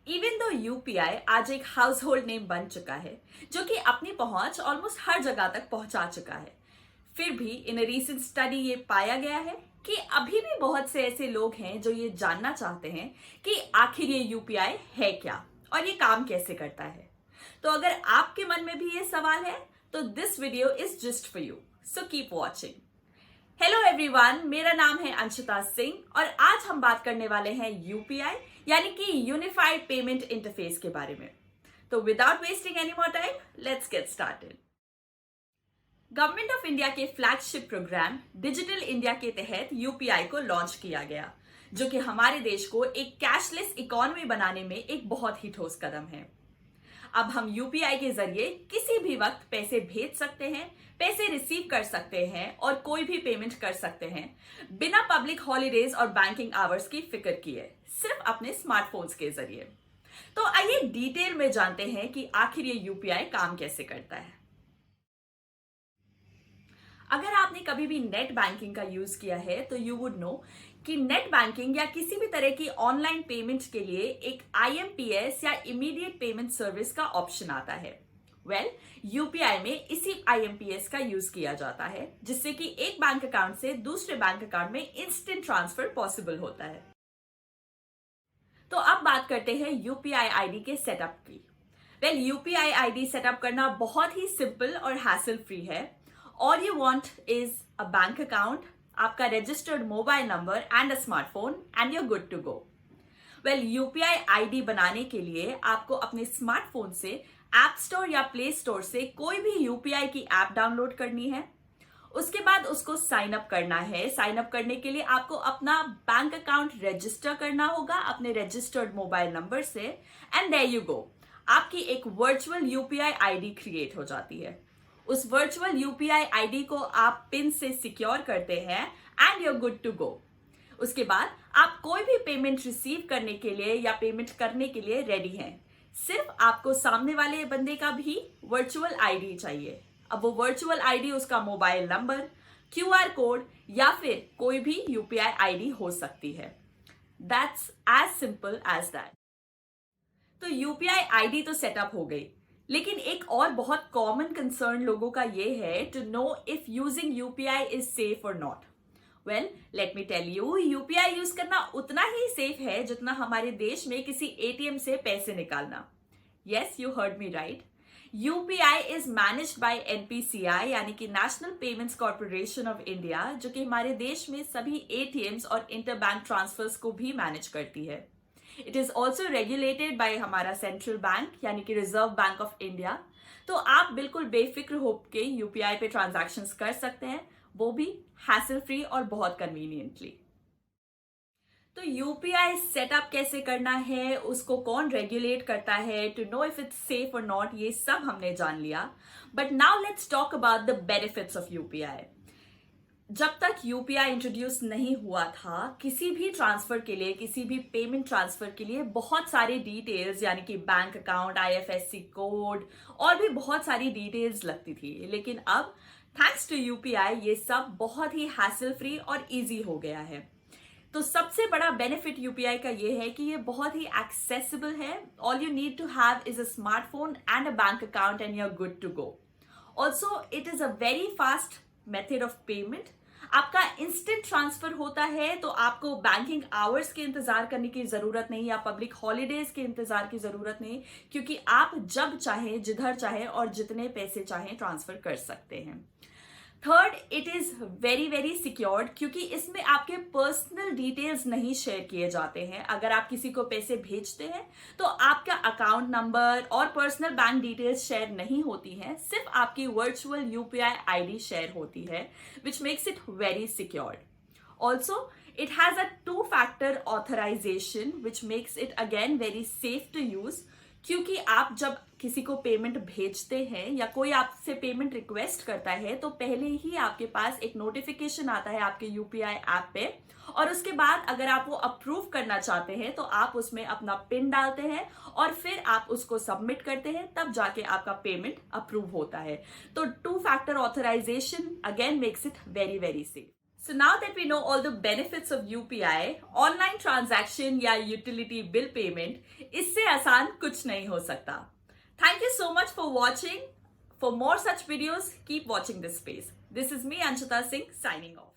Even though UPI आज एक house hold name बन चुका है जो कि अपनी पहुंच ऑलमोस्ट हर जगह तक पहुंचा चुका है, फिर भी इन रीसेंट स्टडी ये पाया गया है कि अभी भी बहुत से ऐसे लोग हैं जो ये जानना चाहते हैं कि आखिर ये यूपीआई है क्या और ये काम कैसे करता है। तो अगर आपके मन में भी ये सवाल है तो this video is just for you, so keep watching. Hello everyone, मेरा नाम है अंशिता सिंह और आज हम बात करने वाले हैं यूपीआई यानी कि यूनिफाइड पेमेंट इंटरफेस के बारे में। तो without wasting any more time, let's get started. Government of India के फ्लैगशिप प्रोग्राम डिजिटल इंडिया के तहत यूपीआई को लॉन्च किया गया, जो कि हमारे देश को एक कैशलेस इकोनॉमी बनाने में एक बहुत ही ठोस कदम है। अब हम यूपीआई के जरिए किसी भी वक्त पैसे भेज सकते हैं, पैसे रिसीव कर सकते हैं और कोई भी पेमेंट कर सकते हैं बिना पब्लिक हॉलीडेज और बैंकिंग आवर्स की फिक्र किए, सिर्फ अपने स्मार्टफोन्स के जरिए। तो आइए डिटेल में जानते हैं कि आखिर ये यूपीआई काम कैसे करता है। अगर आपने कभी भी नेट बैंकिंग का यूज किया है तो यू वुड नो कि नेट बैंकिंग या किसी भी तरह की ऑनलाइन पेमेंट के लिए एक आईएमपीएस या इमीडिएट पेमेंट सर्विस का ऑप्शन आता है। यूपीआई में इसी आईएमपीएस का यूज किया जाता है, जिससे कि एक बैंक अकाउंट से दूसरे बैंक अकाउंट में इंस्टेंट ट्रांसफर पॉसिबल होता है। तो अब बात करते हैं यूपीआई आईडी के सेटअप की। यूपीआई आईडी सेटअप करना बहुत ही सिंपल और हैसल फ्री है। All you want is a bank account, आपका registered mobile number and a smartphone and you are good to go. UPI ID बनाने के लिए आपको अपने स्मार्टफोन से ऐप स्टोर या प्ले स्टोर से कोई भी यूपीआई की ऐप डाउनलोड करनी है। उसके बाद उसको साइन अप करना है। साइन अप करने के लिए आपको अपना बैंक अकाउंट रजिस्टर करना होगा अपने रजिस्टर्ड मोबाइल नंबर से, एंड देयर यू गो, आपकी एक वर्चुअल यूपीआई आईडी क्रिएट हो जाती है। उस वर्चुअल यूपीआई आईडी को आप पिन से सिक्योर करते हैं and you are good to go. उसके बाद आप कोई भी पेमेंट रिसीव करने के लिए या पेमेंट करने के लिए रेडी हैं। सिर्फ आपको सामने वाले बंदे का भी वर्चुअल आईडी चाहिए। अब वो वर्चुअल आईडी उसका मोबाइल नंबर, क्यूआर कोड या फिर कोई भी यूपीआई आईडी हो सकती है। That's as simple as that. तो यूपीआई आईडी तो सेटअप हो गई, लेकिन एक और बहुत कॉमन कंसर्न लोगों का ये है to know if using UPI is safe और not. Let me tell you, UPI use करना उतना ही सेफ है जितना हमारे देश में किसी एटीएम से पैसे निकालना। Yes, you heard me right. UPI is managed by NPCI यानी कि national payments corporation of India, जो कि हमारे देश में सभी एटीएम्स और इंटरबैंक ट्रांसफर्स को भी मैनेज करती है। It is also regulated by हमारा सेंट्रल बैंक यानी कि रिजर्व बैंक ऑफ इंडिया। तो आप बिल्कुल बेफिक्र होकर यूपीआई पे ट्रांजैक्शंस कर सकते हैं, वो भी हैसल फ्री और बहुत कन्वीनियंटली। तो यूपीआई सेटअप कैसे करना है, उसको कौन रेगुलेट करता है, to know if it's safe और नॉट, ये सब हमने जान लिया। But now let's talk about the benefits of UPI. जब तक यूपीआई इंट्रोड्यूस नहीं हुआ था, किसी भी ट्रांसफर के लिए, किसी भी पेमेंट ट्रांसफर के लिए बहुत सारे डिटेल्स यानी कि बैंक अकाउंट, आईएफएससी कोड और भी बहुत सारी डिटेल्स लगती थी। लेकिन अब थैंक्स टू यूपीआई ये सब बहुत ही हैसल फ्री और इजी हो गया है। तो सबसे बड़ा बेनिफिट यूपीआई का ये है कि ये बहुत ही एक्सेसिबल है। All you need to have is a smartphone and a bank account and you are good to go. Also it is a very fast method of payment. आपका इंस्टेंट ट्रांसफर होता है, तो आपको बैंकिंग आवर्स के इंतजार करने की जरूरत नहीं या पब्लिक हॉलीडेज के इंतजार की जरूरत नहीं, क्योंकि आप जब चाहें, जिधर चाहें और जितने पैसे चाहें ट्रांसफर कर सकते हैं। Third, it is very very secured, क्योंकि इसमें आपके पर्सनल डिटेल्स नहीं शेयर किए जाते हैं। अगर आप किसी को पैसे भेजते हैं तो आपका अकाउंट नंबर और पर्सनल बैंक डिटेल्स शेयर नहीं होती हैं, सिर्फ आपकी वर्चुअल यूपीआई आईडी शेयर होती है, which makes it very secured. Also it has a 2-factor authorization which makes it again very safe to use, क्योंकि आप जब किसी को पेमेंट भेजते हैं या कोई आपसे पेमेंट रिक्वेस्ट करता है तो पहले ही आपके पास एक नोटिफिकेशन आता है आपके यूपीआई ऐप पे, और उसके बाद अगर आप वो अप्रूव करना चाहते हैं तो आप उसमें अपना पिन डालते हैं और फिर आप उसको सबमिट करते हैं, तब जाके आपका पेमेंट अप्रूव होता है। तो 2-factor authorization again makes it very very safe. So now that we know all the benefits of UPI, online transaction या यूटिलिटी बिल पेमेंट इससे आसान कुछ नहीं हो सकता. Thank you so much for watching. For more such videos, keep watching this space. This is me, Anshita Singh, signing off.